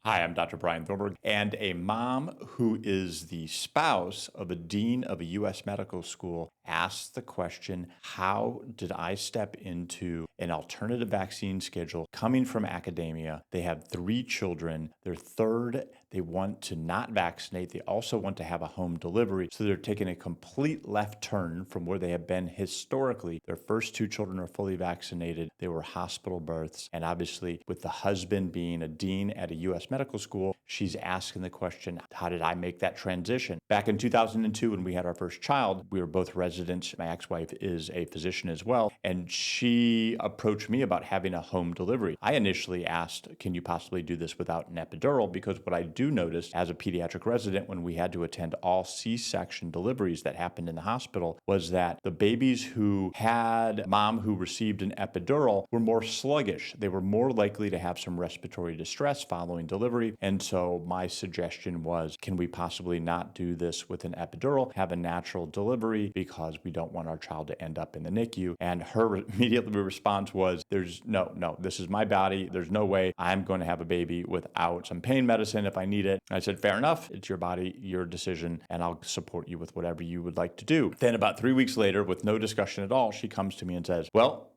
Hi, I'm Dr. Brian Thornburg, and a mom who is the spouse of a dean of a U.S. medical school asked the question, how did I step into an alternative vaccine schedule coming from academia? They have 3 children. Their third, they want to not vaccinate. They also want to have a home delivery. So they're taking a complete left turn from where they have been historically. Their first 2 children are fully vaccinated. They were hospital births. And obviously, with the husband being a dean at a U.S. medical school, she's asking the question, how did I make that transition? Back in 2002, when we had our first child, we were both residents. My ex-wife is a physician as well, and she approached me about having a home delivery. I initially asked, can you possibly do this without an epidural? Because what I do notice as a pediatric resident, when we had to attend all C-section deliveries that happened in the hospital, was that the babies who had mom who received an epidural were more sluggish. They were more likely to have some respiratory distress following delivery. And so my suggestion was, can we possibly not do this with an epidural, have a natural delivery, because we don't want our child to end up in the NICU? And her immediate response was, there's no, this is my body. There's no way I'm going to have a baby without some pain medicine if I need it. And I said, fair enough. It's your body, your decision, and I'll support you with whatever you would like to do. Then about 3 weeks later, with no discussion at all, she comes to me and says, well,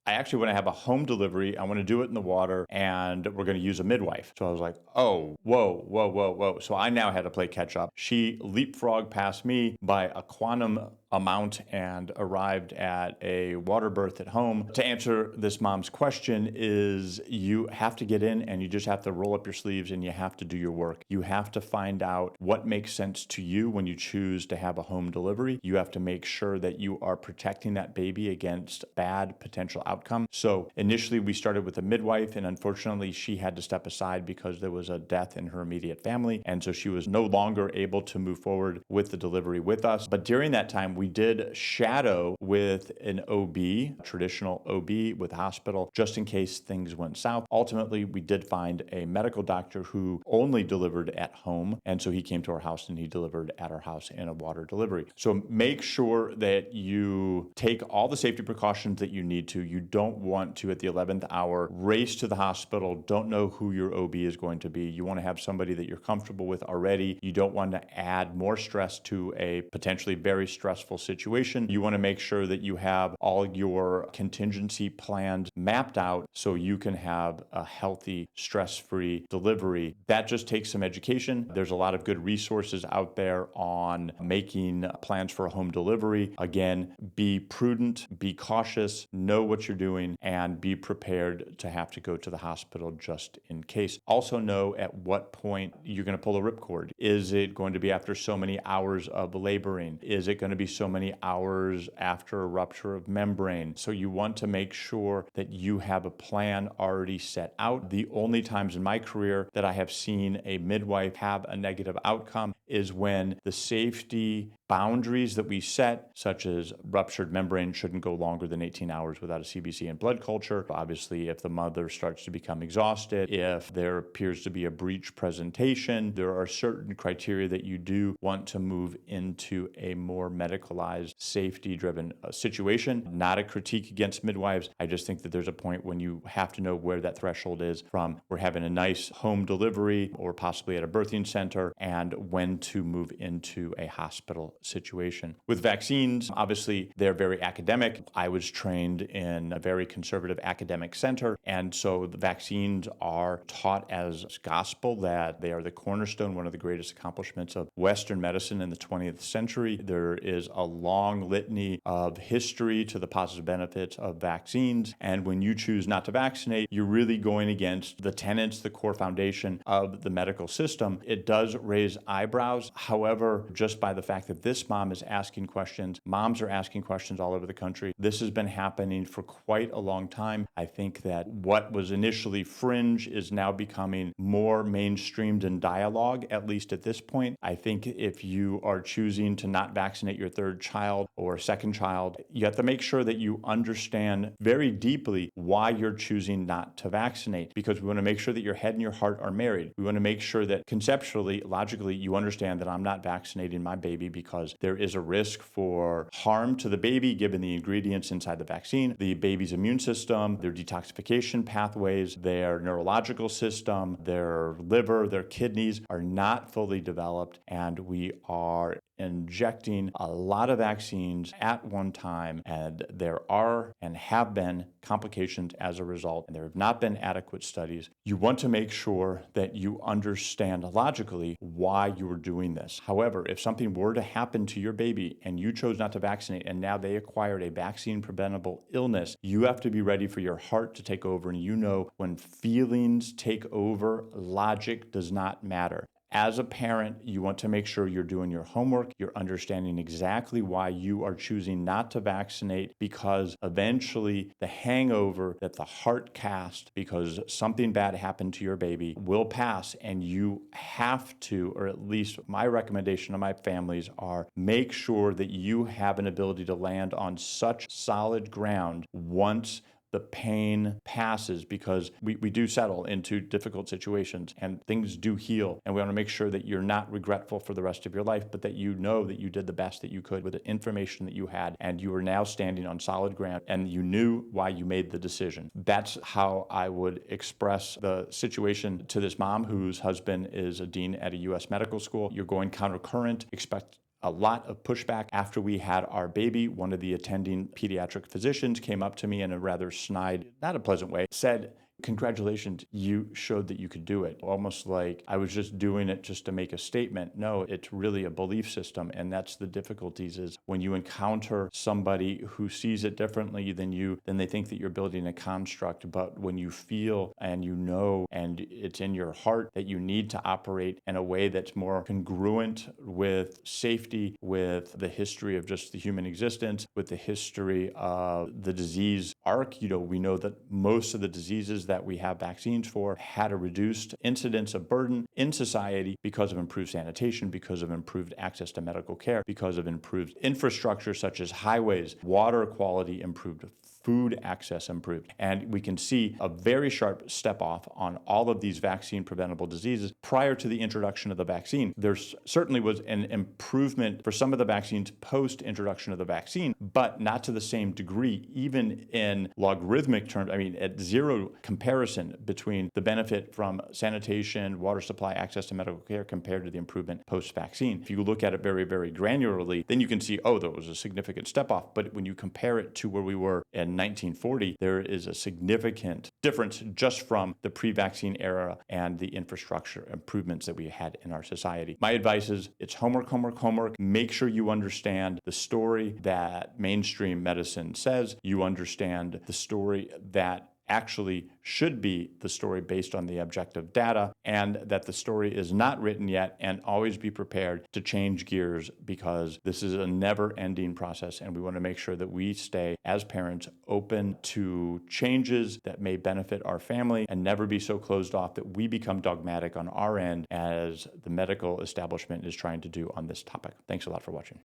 I actually want to have a home delivery. I want to do it in the water, and we're going to use a midwife. So I was like, oh, whoa. So I now had to play catch up. She leapfrogged past me by a quantum amount and arrived at a water birth at home. To answer this mom's question is, you have to get in and you just have to roll up your sleeves and you have to do your work. You have to find out what makes sense to you when you choose to have a home delivery. You have to make sure that you are protecting that baby against bad potential outcome. So initially we started with a midwife, and unfortunately she had to step aside because there was a death in her immediate family. And so she was no longer able to move forward with the delivery with us. But during that time, we did shadow with an OB, traditional OB with hospital, just in case things went south. Ultimately, we did find a medical doctor who only delivered at home. And so he came to our house and he delivered at our house in a water delivery. So make sure that you take all the safety precautions that you need to. You don't want to, at the 11th hour, race to the hospital, don't know who your OB is going to be. You want to have somebody that you're comfortable with already. You don't want to add more stress to a potentially very stressful situation. You want to make sure that you have all your contingency plans mapped out so you can have a healthy, stress-free delivery. That just takes some education. There's a lot of good resources out there on making plans for a home delivery. Again, be prudent, be cautious, know what you're doing, and be prepared to have to go to the hospital just in case. Also know at what point you're going to pull a ripcord. Is it going to be after so many hours of laboring? Is it going to be so many hours after a rupture of membrane? So you want to make sure that you have a plan already set out. The only times in my career that I have seen a midwife have a negative outcome is when the safety boundaries that we set, such as ruptured membrane shouldn't go longer than 18 hours without a CBC and blood culture. Obviously, if the mother starts to become exhausted, if there appears to be a breech presentation, there are certain criteria that you do want to move into a more medicalized, safety-driven situation. Not a critique against midwives. I just think that there's a point when you have to know where that threshold is from we're having a nice home delivery or possibly at a birthing center, and when to move into a hospital situation. With vaccines, obviously, they're very academic. I was trained in a very conservative academic center, and so the vaccines are taught as gospel, that they are the cornerstone, one of the greatest accomplishments of Western medicine in the 20th century. There is a long litany of history to the positive benefits of vaccines, and when you choose not to vaccinate, you're really going against the tenets, the core foundation of the medical system. It does raise eyebrows. However, just by the fact that this mom is asking questions, moms are asking questions all over the country. This has been happening for quite a long time. I think that what was initially fringe is now becoming more mainstreamed in dialogue, at least at this point. I think if you are choosing to not vaccinate your third child or second child, you have to make sure that you understand very deeply why you're choosing not to vaccinate, because we want to make sure that your head and your heart are married. We want to make sure that conceptually, logically, you understand that I'm not vaccinating my baby because because there is a risk for harm to the baby given the ingredients inside the vaccine, the baby's immune system, their detoxification pathways, their neurological system, their liver, their kidneys are not fully developed, and we are injecting a lot of vaccines at one time, and there are and have been complications as a result, and there have not been adequate studies. You want to make sure that you understand logically why you are doing this. However, if something were to happen to your baby and you chose not to vaccinate and now they acquired a vaccine-preventable illness, you have to be ready for your heart to take over, and you know when feelings take over, logic does not matter. As a parent, you want to make sure you're doing your homework, you're understanding exactly why you are choosing not to vaccinate, because eventually the hangover that the heart cast because something bad happened to your baby will pass, and you have to, or at least my recommendation to my families are, make sure that you have an ability to land on such solid ground once the pain passes, because we do settle into difficult situations and things do heal. And we want to make sure that you're not regretful for the rest of your life, but that you know that you did the best that you could with the information that you had, and you are now standing on solid ground and you knew why you made the decision. That's how I would express the situation to this mom whose husband is a dean at a U.S. medical school. You're going countercurrent. Expect a lot of pushback. After we had our baby, one of the attending pediatric physicians came up to me in a rather snide, not a pleasant way, said, "Congratulations, you showed that you could do it." Almost like I was just doing it just to make a statement. No, it's really a belief system, and that's the difficulties is when you encounter somebody who sees it differently than you, then they think that you're building a construct. But when you feel and you know and it's in your heart that you need to operate in a way that's more congruent with safety, with the history of just the human existence, with the history of the disease arc, we know that most of the diseases that we have vaccines for had a reduced incidence of burden in society because of improved sanitation, because of improved access to medical care, because of improved infrastructure such as highways, water quality improved, food access improved. And we can see a very sharp step off on all of these vaccine preventable diseases prior to the introduction of the vaccine. There certainly was an improvement for some of the vaccines post introduction of the vaccine, but not to the same degree, even in logarithmic terms. I mean, at zero comparison between the benefit from sanitation, water supply, access to medical care compared to the improvement post-vaccine. If you look at it very, very granularly, then you can see, oh, there was a significant step off. But when you compare it to where we were in 1940, there is a significant difference just from the pre-vaccine era and the infrastructure improvements that we had in our society. My advice is it's homework, homework, homework. Make sure you understand the story that mainstream medicine says. You understand the story that actually should be the story based on the objective data, and that the story is not written yet, and always be prepared to change gears, because this is a never-ending process, and we want to make sure that we stay, as parents, open to changes that may benefit our family and never be so closed off that we become dogmatic on our end as the medical establishment is trying to do on this topic. Thanks a lot for watching.